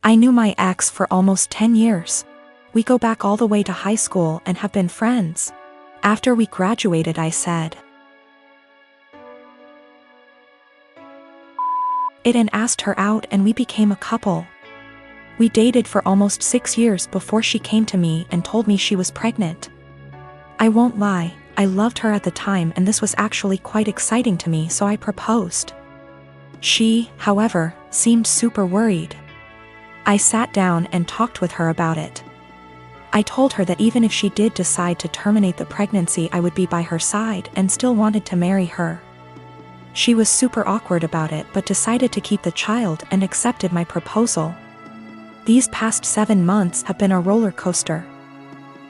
I knew my ex for almost 10 years. We go back all the way to high school and have been friends. After we graduated, I said it and asked her out, and we became a couple. We dated for almost 6 years before she came to me and told me she was pregnant. I won't lie, I loved her at the time, and this was actually quite exciting to me, so I proposed. She, however, seemed super worried. I sat down and talked with her about it. I told her that even if she did decide to terminate the pregnancy, I would be by her side and still wanted to marry her. She was super awkward about it, but decided to keep the child and accepted my proposal. These past 7 months have been a roller coaster.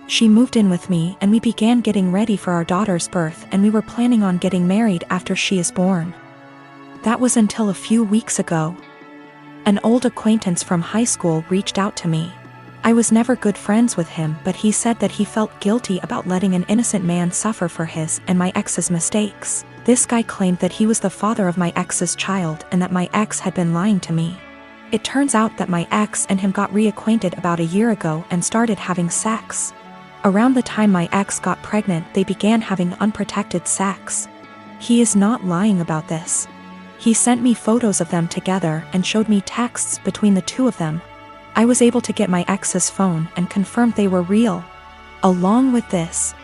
She moved in with me and we began getting ready for our daughter's birth, and we were planning on getting married after she is born. That was until a few weeks ago. An old acquaintance from high school reached out to me. I was never good friends with him, but he said that he felt guilty about letting an innocent man suffer for his and my ex's mistakes. This guy claimed that he was the father of my ex's child and that my ex had been lying to me. It turns out that my ex and him got reacquainted about a year ago and started having sex. Around the time my ex got pregnant, they began having unprotected sex. He is not lying about this. He sent me photos of them together and showed me texts between the two of them. I was able to get my ex's phone and confirmed they were real. Along with this,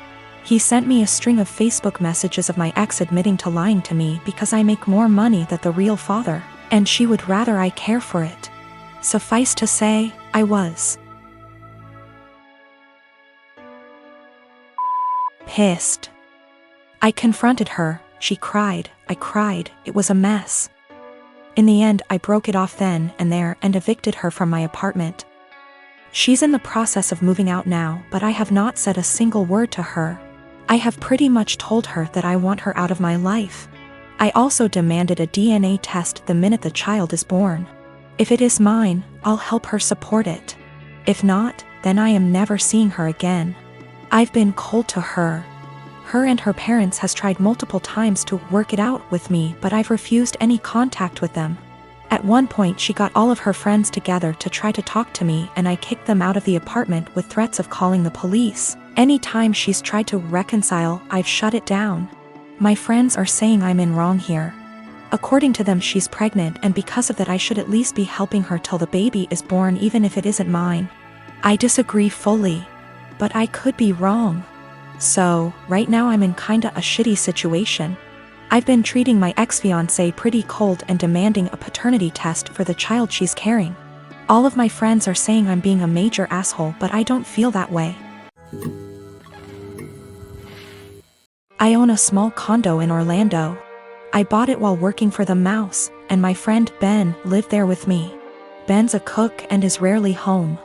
he sent me a string of Facebook messages of my ex admitting to lying to me because I make more money than the real father, and she would rather I care for it. Suffice to say, I was pissed. I confronted her, she cried, I cried, it was a mess. In the end, I broke it off then and there and evicted her from my apartment. She's in the process of moving out now, but I have not said a single word to her. I have pretty much told her that I want her out of my life. I also demanded a DNA test the minute the child is born. If it is mine, I'll help her support it. If not, then I am never seeing her again. I've been cold to her. Her and her parents has tried multiple times to work it out with me, but I've refused any contact with them. At one point she got all of her friends together to try to talk to me, and I kicked them out of the apartment with threats of calling the police. Anytime she's tried to reconcile, I've shut it down. My friends are saying I'm in wrong here. According to them, she's pregnant, and because of that I should at least be helping her till the baby is born, even if it isn't mine. I disagree fully, but I could be wrong. So, right now I'm in kinda a shitty situation. I've been treating my ex-fiancé pretty cold and demanding a paternity test for the child she's carrying. All of my friends are saying I'm being a major asshole, but I don't feel that way. I own a small condo in Orlando. I bought it while working for the Mouse, and my friend Ben lived there with me. Ben's a cook and is rarely home.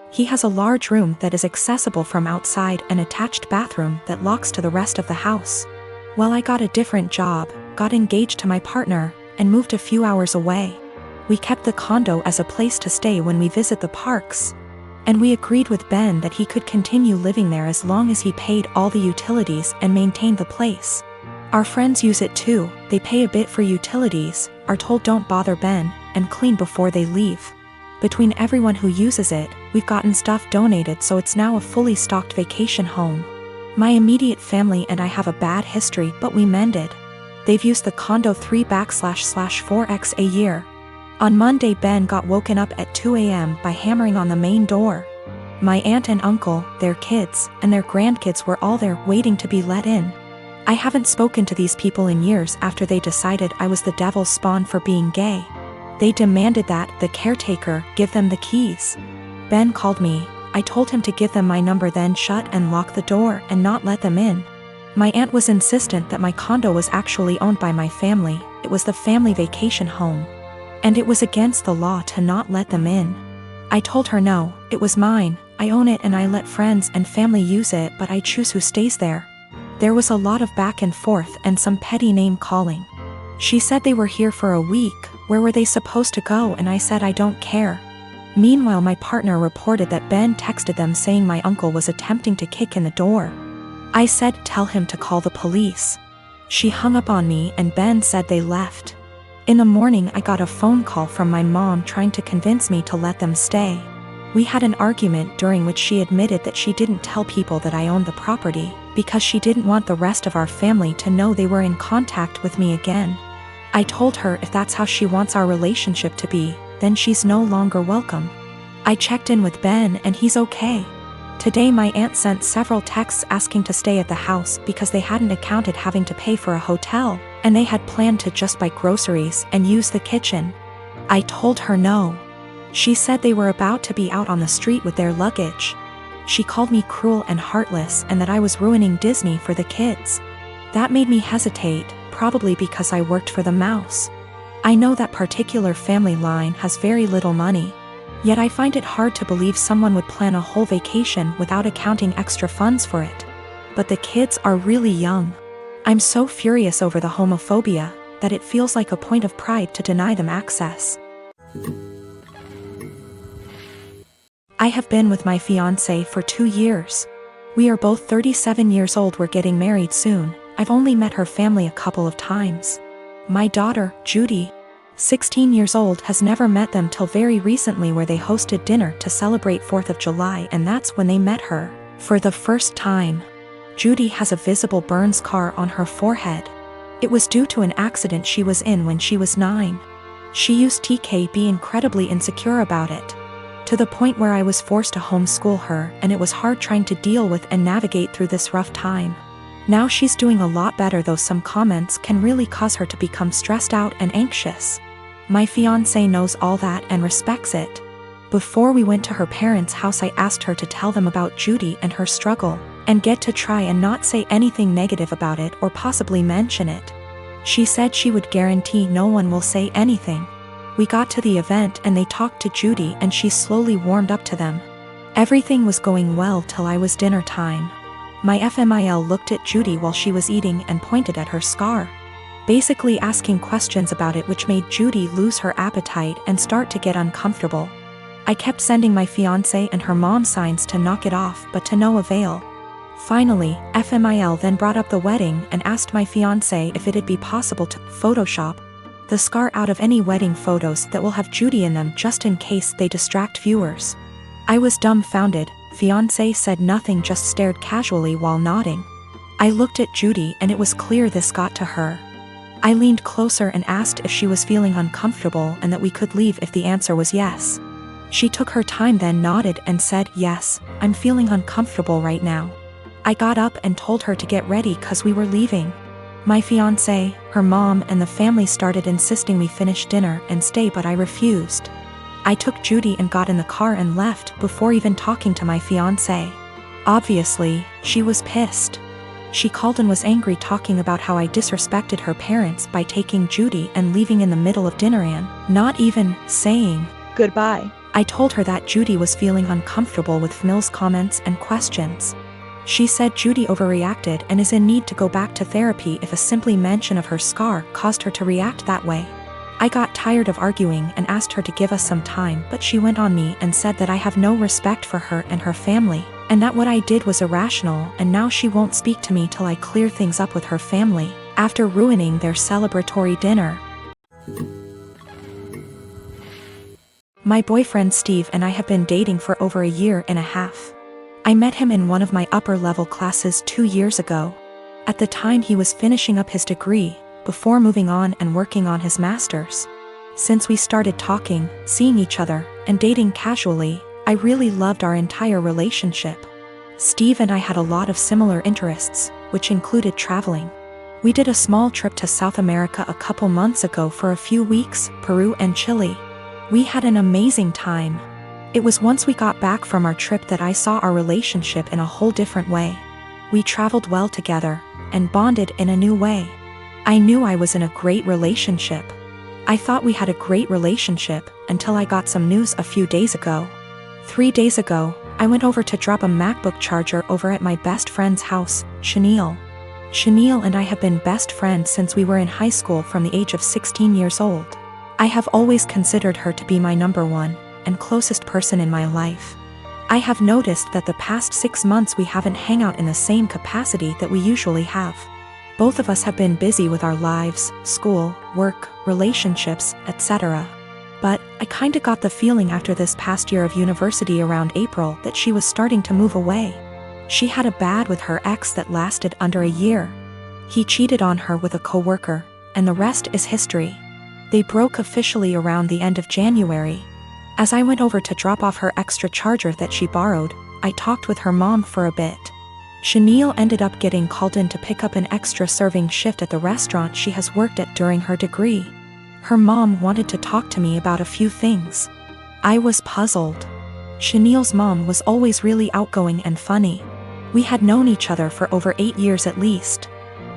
He has a large room that is accessible from outside, an attached bathroom that locks to the rest of the house. Well, I got a different job, got engaged to my partner, and moved a few hours away. We kept the condo as a place to stay when we visit the parks. And we agreed with Ben that he could continue living there as long as he paid all the utilities and maintained the place. Our friends use it too. They pay a bit for utilities, are told don't bother Ben, and clean before they leave. Between everyone who uses it, we've gotten stuff donated, so it's now a fully stocked vacation home. My immediate family and I have a bad history, but we mended. They've used the condo 3/4x a year. On Monday, Ben got woken up at 2 a.m. by hammering on the main door. My aunt and uncle, their kids, and their grandkids were all there waiting to be let in. I haven't spoken to these people in years after they decided I was the devil's spawn for being gay. They demanded that the caretaker give them the keys. Ben called me. I told him to give them my number, then shut and lock the door and not let them in. My aunt was insistent that my condo was actually owned by my family. It was the family vacation home. And it was against the law to not let them in. I told her no, it was mine, I own it and I let friends and family use it, but I choose who stays there. There was a lot of back and forth and some petty name calling. She said they were here for a week, where were they supposed to go, and I said I don't care. Meanwhile, my partner reported that Ben texted them saying my uncle was attempting to kick in the door. I said tell him to call the police. She hung up on me and Ben said they left. In the morning, I got a phone call from my mom trying to convince me to let them stay. We had an argument during which she admitted that she didn't tell people that I owned the property because she didn't want the rest of our family to know they were in contact with me again. I told her if that's how she wants our relationship to be, then she's no longer welcome. I checked in with Ben and he's okay. Today my aunt sent several texts asking to stay at the house because they hadn't accounted having to pay for a hotel, and they had planned to just buy groceries and use the kitchen. I told her no. She said they were about to be out on the street with their luggage. She called me cruel and heartless and that I was ruining Disney for the kids. That made me hesitate, probably because I worked for the mouse. I know that particular family line has very little money. Yet I find it hard to believe someone would plan a whole vacation without accounting extra funds for it. But the kids are really young. I'm so furious over the homophobia that it feels like a point of pride to deny them access. I have been with my fiancé for 2 years. We are both 37 years old. We're getting married soon. I've only met her family a couple of times. My daughter, Judy, 16 years old, has never met them till very recently, where they hosted dinner to celebrate 4th of July, and that's when they met her for the first time. Judy has a visible burn scar on her forehead. It was due to an accident she was in when she was 9. She used to be incredibly insecure about it, to the point where I was forced to homeschool her, and it was hard trying to deal with and navigate through this rough time. Now she's doing a lot better, though some comments can really cause her to become stressed out and anxious. My fiancé knows all that and respects it. Before we went to her parents' house, I asked her to tell them about Judy and her struggle, and get to try and not say anything negative about it or possibly mention it. She said she would guarantee no one will say anything. We got to the event and they talked to Judy and she slowly warmed up to them. Everything was going well till I was dinner time. My FMIL looked at Judy while she was eating and pointed at her scar, basically asking questions about it, which made Judy lose her appetite and start to get uncomfortable. I kept sending my fiancé and her mom signs to knock it off, but to no avail. Finally, FMIL then brought up the wedding and asked my fiancé if it'd be possible to Photoshop the scar out of any wedding photos that will have Judy in them, just in case they distract viewers. I was dumbfounded. Fiancé said nothing, just stared casually while nodding. I looked at Judy and it was clear this got to her. I leaned closer and asked if she was feeling uncomfortable and that we could leave if the answer was yes. She took her time, then nodded and said, "Yes, I'm feeling uncomfortable right now." I got up and told her to get ready cause we were leaving. My fiancé, her mom and the family started insisting we finish dinner and stay, but I refused. I took Judy and got in the car and left before even talking to my fiancé. Obviously, she was pissed. She called and was angry, talking about how I disrespected her parents by taking Judy and leaving in the middle of dinner and not even saying goodbye. I told her that Judy was feeling uncomfortable with Mills' comments and questions. She said Judy overreacted and is in need to go back to therapy if a simply mention of her scar caused her to react that way. I got tired of arguing and asked her to give us some time, but she went on me and said that I have no respect for her and her family, and that what I did was irrational, and now she won't speak to me till I clear things up with her family, after ruining their celebratory dinner. My boyfriend Steve and I have been dating for over a year and a half. I met him in one of my upper-level classes 2 years ago. At the time he was finishing up his degree, before moving on and working on his master's. Since we started talking, seeing each other, and dating casually, I really loved our entire relationship. Steve and I had a lot of similar interests, which included traveling. We did a small trip to South America a couple months ago for a few weeks, Peru and Chile. We had an amazing time. It was once we got back from our trip that I saw our relationship in a whole different way. We traveled well together, and bonded in a new way. I knew I was in a great relationship. I thought we had a great relationship, until I got some news a few days ago. 3 days ago, I went over to drop a MacBook charger over at my best friend's house, Chenille. Chenille and I have been best friends since we were in high school, from the age of 16 years old. I have always considered her to be my number one and closest person in my life. I have noticed that the past 6 months we haven't hung out in the same capacity that we usually have. Both of us have been busy with our lives, school, work, relationships, etc. But I kinda got the feeling after this past year of university around April that she was starting to move away. She had a bad with her ex that lasted under a year. He cheated on her with a coworker, and the rest is history. They broke officially around the end of January. As I went over to drop off her extra charger that she borrowed, I talked with her mom for a bit. Chanel ended up getting called in to pick up an extra serving shift at the restaurant she has worked at during her degree. Her mom wanted to talk to me about a few things. I was puzzled. Chanel's mom was always really outgoing and funny. We had known each other for over 8 years at least.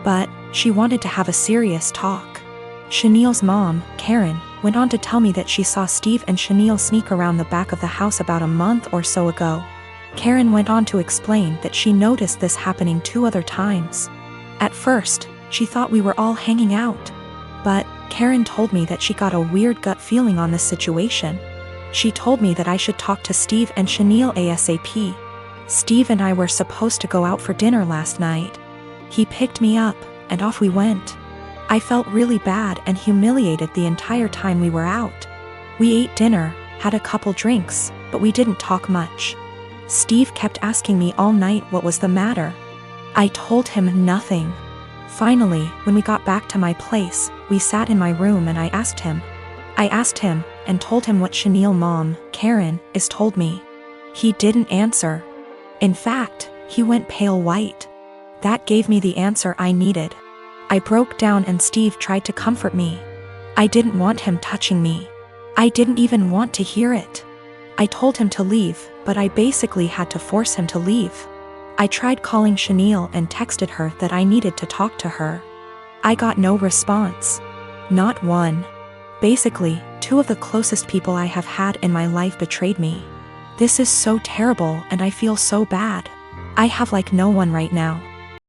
But she wanted to have a serious talk. Chanel's mom, Karen, went on to tell me that she saw Steve and Chanel sneak around the back of the house about a month or so ago. Karen went on to explain that she noticed this happening 2 other times. At first, she thought we were all hanging out. But Karen told me that she got a weird gut feeling on this situation. She told me that I should talk to Steve and Chanel ASAP. Steve and I were supposed to go out for dinner last night. He picked me up, and off we went. I felt really bad and humiliated the entire time we were out. We ate dinner, had a couple drinks, but we didn't talk much. Steve kept asking me all night what was the matter. I told him nothing. Finally, when we got back to my place, we sat in my room and I asked him and told him what Chanel's mom, Karen, is told me. He didn't answer. In fact, he went pale white. That gave me the answer I needed. I broke down and Steve tried to comfort me. I didn't want him touching me. I didn't even want to hear it. I told him to leave, but I basically had to force him to leave. I tried calling Chanel and texted her that I needed to talk to her. I got no response. Not one. Basically, 2 of the closest people I have had in my life betrayed me. This is so terrible and I feel so bad. I have like no one right now.